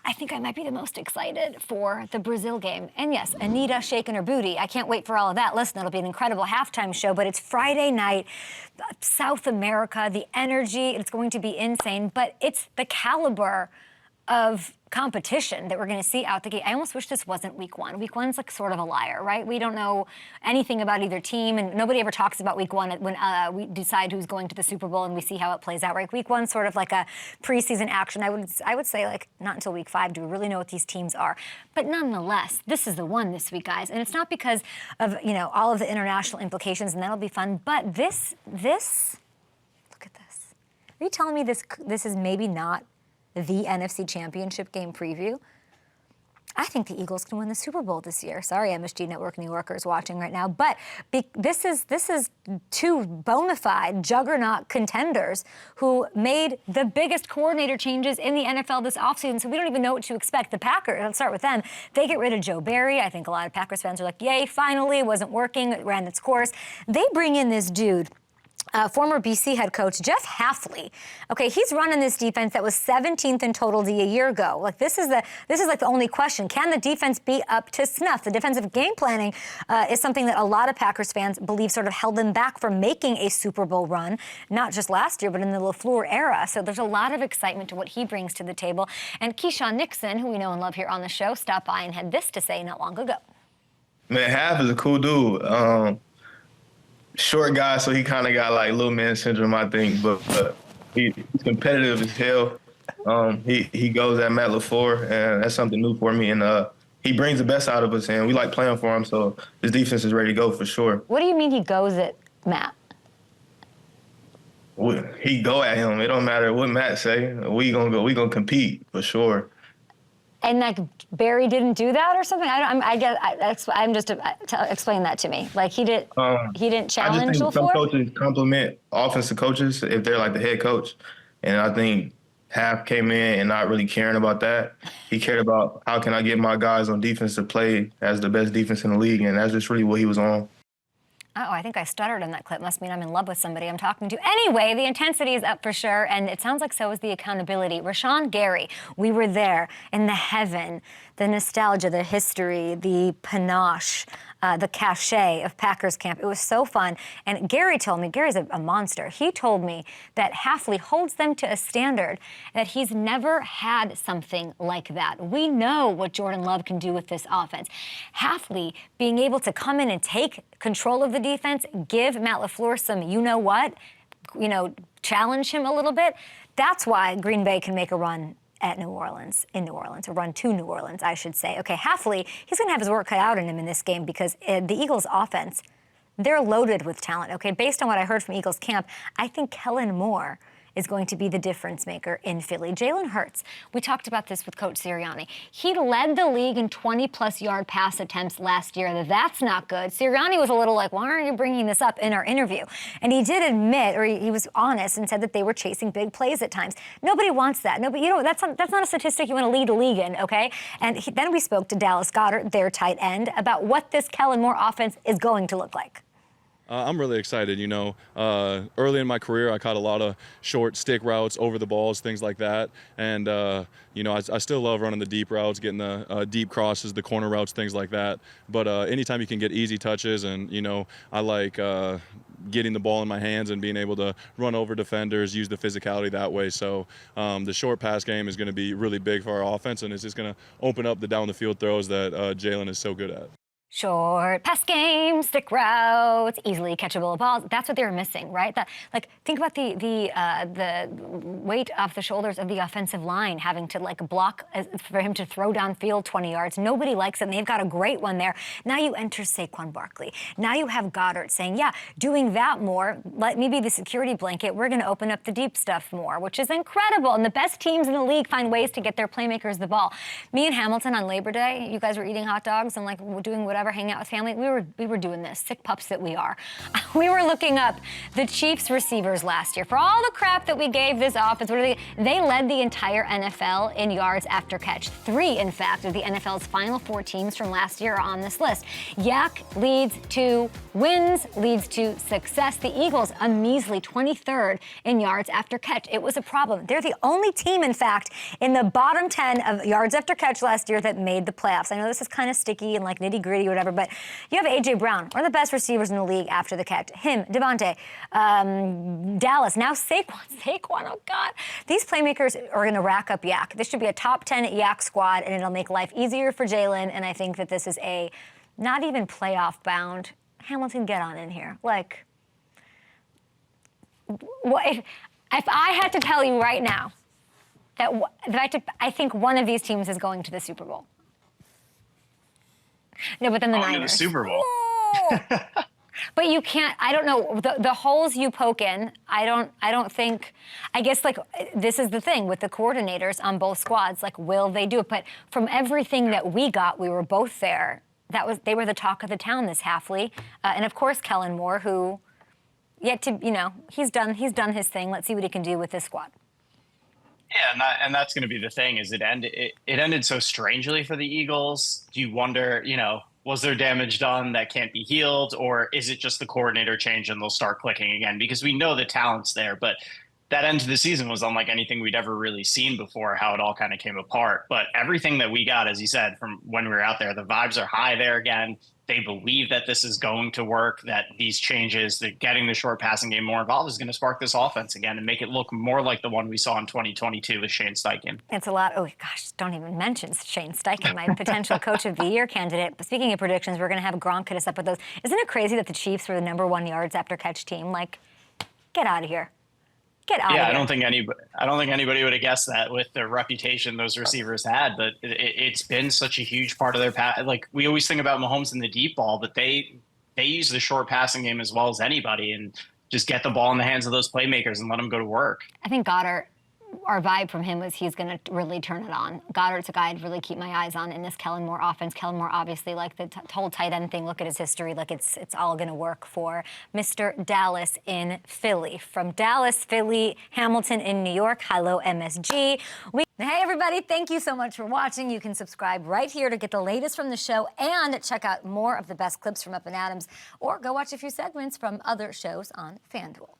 I think I might be the most excited for the Brazil game. And yes, Anita shaking her booty. I can't wait for all of that. Listen, it'll be an incredible halftime show, but it's Friday night, South America, the energy, it's going to be insane, but it's the caliber of competition that we're going to see out the gate. I almost wish this wasn't week one. Week one's like sort of a liar, right? We don't know anything about either team, and nobody ever talks about week one when we decide who's going to the Super Bowl and we see how it plays out, right? Week one's sort of like a preseason action. I would say like not until week 5 do we really know what these teams are. But nonetheless, this is the one this week, guys, and it's not because of, you know, all of the international implications, and that'll be fun, but this, look at this. Are you telling me this is maybe not the NFC Championship game preview? I think the Eagles can win the Super Bowl this year. Sorry, MSG Network New Yorkers watching right now, but this is two bona fide juggernaut contenders who made the biggest coordinator changes in the NFL this offseason, so we don't even know what to expect. The Packers, let's start with them. They get rid of Joe Barry. I think a lot of Packers fans are like, yay, finally, it wasn't working, it ran its course. They bring in this dude, former BC head coach Jeff Hafley. Okay, he's running this defense that was 17th in total a year ago. Like this is like the only question. Can the defense be up to snuff? The defensive game planning is something that a lot of Packers fans believe sort of held them back from making a Super Bowl run, not just last year, but in the LaFleur era. So there's a lot of excitement to what he brings to the table. And Keyshawn Nixon, who we know and love here on the show, stopped by and had this to say not long ago. Man, Haf is a cool dude. Short guy, so he kind of got like little man syndrome, I think. But he's competitive as hell. He goes at Matt LaFleur, and that's something new for me. And he brings the best out of us, and we like playing for him. So his defense is ready to go for sure. What do you mean he goes at Matt? He go at him. It don't matter what Matt say. We gonna go. We gonna compete for sure. And like Barry didn't do that or something? I'm just explain that to me. Like he didn't challenge I just think LaFleur? some coaches compliment offensive coaches if they're like the head coach, and I think Haf came in and not really caring about that. He cared about how can I get my guys on defense to play as the best defense in the league, and that's just really what he was on. Oh, I think I stuttered in that clip. Must mean I'm in love with somebody I'm talking to. Anyway, the intensity is up for sure, and it sounds like so is the accountability. Rashawn Gary, we were there in the heaven, the nostalgia, the history, the panache, the cachet of Packers camp. It was so fun. And Gary told me, Gary's a monster. He told me that Hafley holds them to a standard that he's never had something like that. We know what Jordan Love can do with this offense. Hafley being able to come in and take control of the defense, give Matt LaFleur some you-know-what, challenge him a little bit. That's why Green Bay can make a run in New Orleans, a run to New Orleans, I should say. Okay, Hafley, he's going to have his work cut out in him in this game because the Eagles' offense, they're loaded with talent, okay? Based on what I heard from Eagles camp, I think Kellen Moore is going to be the difference maker in Philly. Jalen Hurts, we talked about this with Coach Sirianni. He led the league in 20-plus yard pass attempts last year. That's not good. Sirianni was a little like, why aren't you bringing this up in our interview? And he did admit, or he was honest and said that they were chasing big plays at times. Nobody wants that. Nobody, that's not a statistic you want to lead a league in, okay? And then we spoke to Dallas Goedert, their tight end, about what this Kellen Moore offense is going to look like. I'm really excited. Early in my career, I caught a lot of short stick routes, over the balls, things like that. And, I still love running the deep routes, getting the deep crosses, the corner routes, things like that. But anytime you can get easy touches and, I like getting the ball in my hands and being able to run over defenders, use the physicality that way. So the short pass game is going to be really big for our offense, and it's just going to open up the down the field throws that Jalen is so good at. Short pass game, stick routes, easily catchable balls. That's what they were missing, right? Think about the weight off the shoulders of the offensive line, having to block for him to throw downfield 20 yards. Nobody likes it, and they've got a great one there. Now you enter Saquon Barkley. Now you have Goddard saying, yeah, doing that more, let me be the security blanket. We're going to open up the deep stuff more, which is incredible. And the best teams in the league find ways to get their playmakers the ball. Me and Hamilton on Labor Day, you guys were eating hot dogs and doing whatever whatever, hang out with family. We were doing this, sick pups that we are. We were looking up the Chiefs receivers last year. For all the crap that we gave this offense, they led the entire NFL in yards after catch. 3, in fact, of the NFL's final 4 teams from last year are on this list. Yak leads to wins, leads to success. The Eagles, a measly 23rd in yards after catch. It was a problem. They're the only team, in fact, in the bottom 10 of yards after catch last year that made the playoffs. I know this is kind of sticky and like nitty gritty or whatever, but you have A.J. Brown, one of the best receivers in the league after the catch. Him, Devontae, Dallas, now Saquon, oh God. These playmakers are going to rack up Yak. This should be a top 10 Yak squad, and it'll make life easier for Jalen, and I think that this is a not even playoff bound. Hamilton, get on in here. Like, if I had to tell you right now that I think one of these teams is going to the Super Bowl. No, but then the Niners. To the Super Bowl. Oh. But you can't, I don't know, the holes you poke in, I don't think, I guess, like, this is the thing with the coordinators on both squads, like, will they do it? But from everything that we got, we were both there. They were the talk of the town this Halfley. And of course, Kellen Moore, who yet to, he's done his thing. Let's see what he can do with this squad. Yeah, and that's going to be the thing, is it ended so strangely for the Eagles. Do you wonder, was there damage done that can't be healed, or is it just the coordinator change and they'll start clicking again? Because we know the talent's there, but that end of the season was unlike anything we'd ever really seen before, how it all kind of came apart. But everything that we got, as you said, from when we were out there, the vibes are high there again. They believe that this is going to work, that these changes, that getting the short passing game more involved is going to spark this offense again and make it look more like the one we saw in 2022 with Shane Steichen. It's a lot. Oh, gosh, don't even mention Shane Steichen, my potential Coach of the Year candidate. But speaking of predictions, we're going to have Gronk hit us up with those. Isn't it crazy that the Chiefs were the #1 yards after catch team? Like, get out of here. Get out of here. I don't think anybody would have guessed that with the reputation those receivers had, but it's been such a huge part of their pass. Like, we always think about Mahomes and the deep ball, but they use the short passing game as well as anybody, and just get the ball in the hands of those playmakers and let them go to work. I think Goddard, our vibe from him was he's going to really turn it on. Goddard's a guy I'd really keep my eyes on in this Kellen Moore offense. Kellen Moore, obviously, like the whole tight end thing, look at his history. Like, it's all going to work for Mr. Dallas in Philly. From Dallas, Philly, Hamilton in New York, hello, MSG. Hey, everybody, thank you so much for watching. You can subscribe right here to get the latest from the show and check out more of the best clips from Up and Adams, or go watch a few segments from other shows on FanDuel.